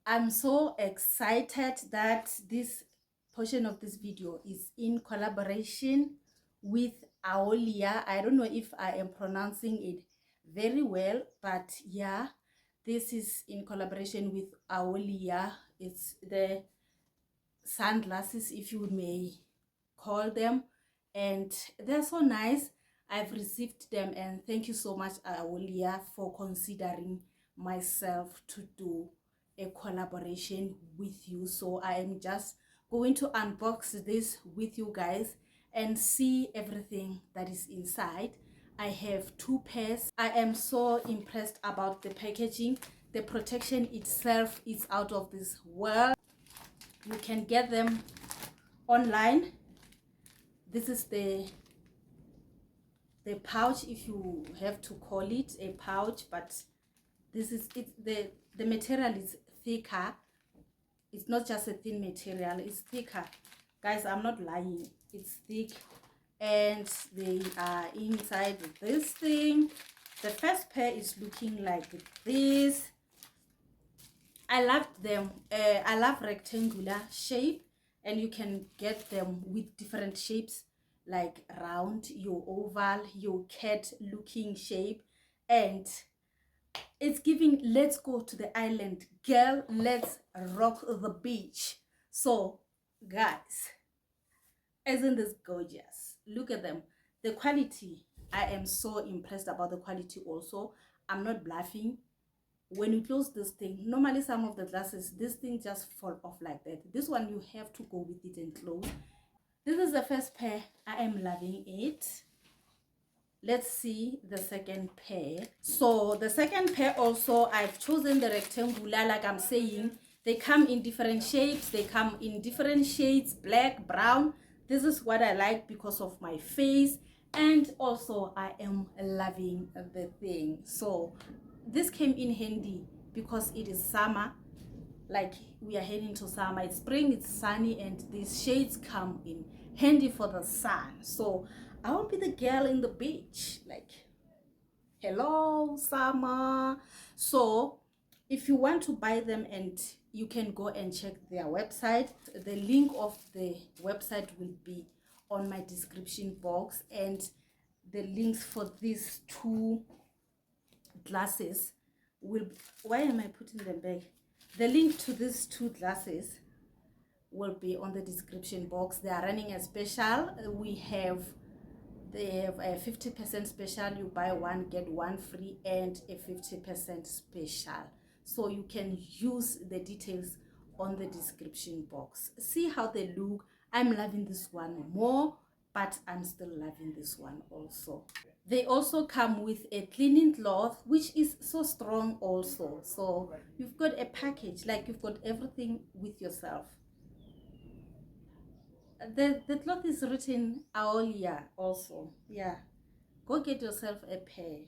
I'm so excited that this portion of this video is in collaboration with Aoolia. I don't know if I am pronouncing it very well, but yeah, this is in collaboration with Aoolia. It's the sunglasses, if you may call them, and they're so nice. I've received them, and thank you so much, Aoolia, for considering myself to do a collaboration with you. So I am just going to unbox this with you guys and see everything that is inside. I have two pairs. I am so impressed about the packaging. The protection itself is out of this world. You can get them online. This is the pouch, if you have to call it a pouch, but this is it. The material is thicker. It's not just a thin material, it's thicker, guys. I'm not lying, it's thick. And they are inside this thing. The first pair is looking like this. I love them. I love rectangular shape, and you can get them with different shapes, like round, your oval, your cat looking shape. And it's giving let's go to the island, girl, let's rock the beach. So guys, isn't this gorgeous? Look at them. The quality, I am so impressed about the quality also. I'm not bluffing. When you close this thing, normally some of the glasses, this thing just fall off like that. This one, you have to go with it and close. This is the first pair. I am loving it. Let's see the second pair. So the second pair also, I've chosen the rectangular. Like I'm saying, they come in different shapes, they come in different shades, black, brown. This is what I like because of my face, and also I am loving the thing. So this came in handy because it is summer. Like, we are heading to summer, it's spring, it's sunny, and these shades come in handy for the sun. So I will be the girl in the beach, like, hello summer. So if you want to buy them, and you can go and check their website, the link of the website will be on my description box, and the links for these two glasses will, why am I putting them back? The link to these two glasses will be on the description box. They are running a special. They have a 50% special. You buy one get one free, and a 50% special. So you can use the details on the description box. See how they look. I'm loving this one more, but I'm still loving this one also. They also come with a cleaning cloth, which is so strong also. So you've got a package, like you've got everything with yourself. The cloth is written Aoolia also. Yeah, go get yourself a pair.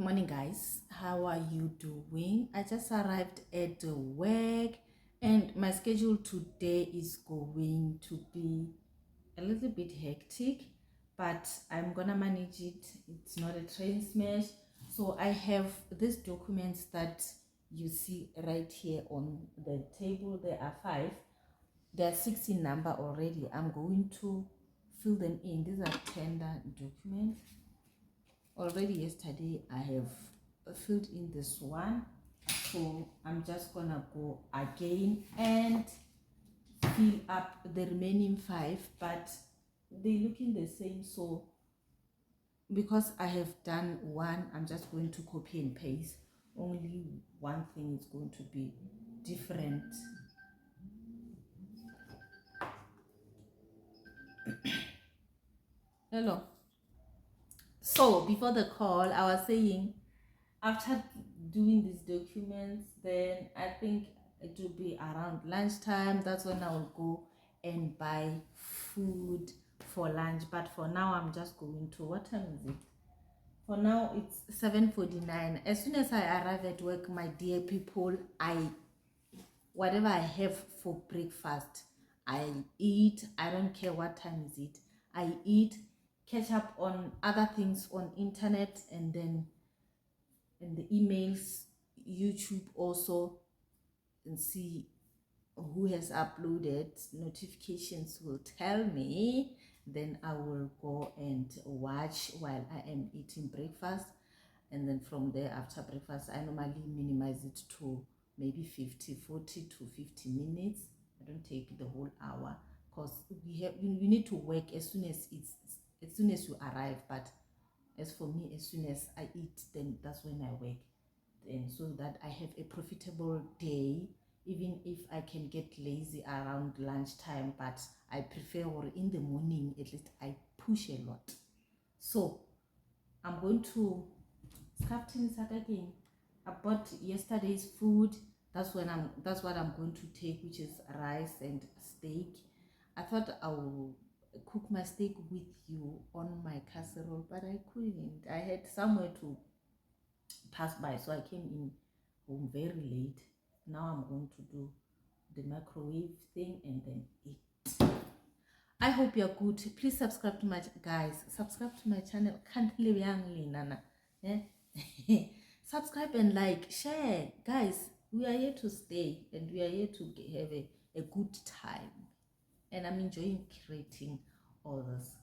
morning, guys. How are you doing? I just arrived at the work and my schedule today is going to be a little bit hectic, but I'm gonna manage it. It's not a train smash. So I have these documents that you see right here on the table. There are 5. There are 6 in number already. I'm going to fill them in. These are tender documents. Already yesterday I have filled in this one, so I'm just gonna go again and fill up the remaining 5, but they looking the same. So because I have done one, I'm just going to copy and paste. Only one thing is going to be different. Hello. So before the call I was saying, after doing these documents, then I think it will be around lunchtime. That's when I will go and buy food for lunch. But for now I'm just going to, what time is it? For now it's 7:49. As soon as I arrive at work, my dear people, whatever I have for breakfast, I eat. I don't care what time is it. I eat, catch up on other things on internet, and then in the emails, YouTube also, and see who has uploaded. Notifications will tell me, then I will go and watch while I am eating breakfast. And then from there, after breakfast, I normally minimize it to maybe 40 to 50 minutes. I don't take the whole hour, because you need to work as soon as you arrive. But as for me, as soon as I eat, then that's when I work, and so that I have a profitable day. Even if I can get lazy around lunchtime, but I prefer, or in the morning at least, I push a lot. So I'm going to scarf things again. I bought yesterday's food. That's what I'm going to take, which is rice and steak. I thought I will cook my steak with you on my casserole, but I couldn't. I had somewhere to pass by, so I came in home very late. Now I'm going to do the microwave thing and then eat. I hope you're good. Please subscribe to my subscribe to my channel. Can't live youngly, Nana. Subscribe and like, share, guys. We are here to stay and we are here to have a good time, and I'm enjoying creating all those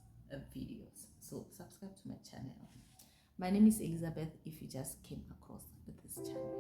videos. So subscribe to my channel. My name is Elizabeth, if you just came across this channel.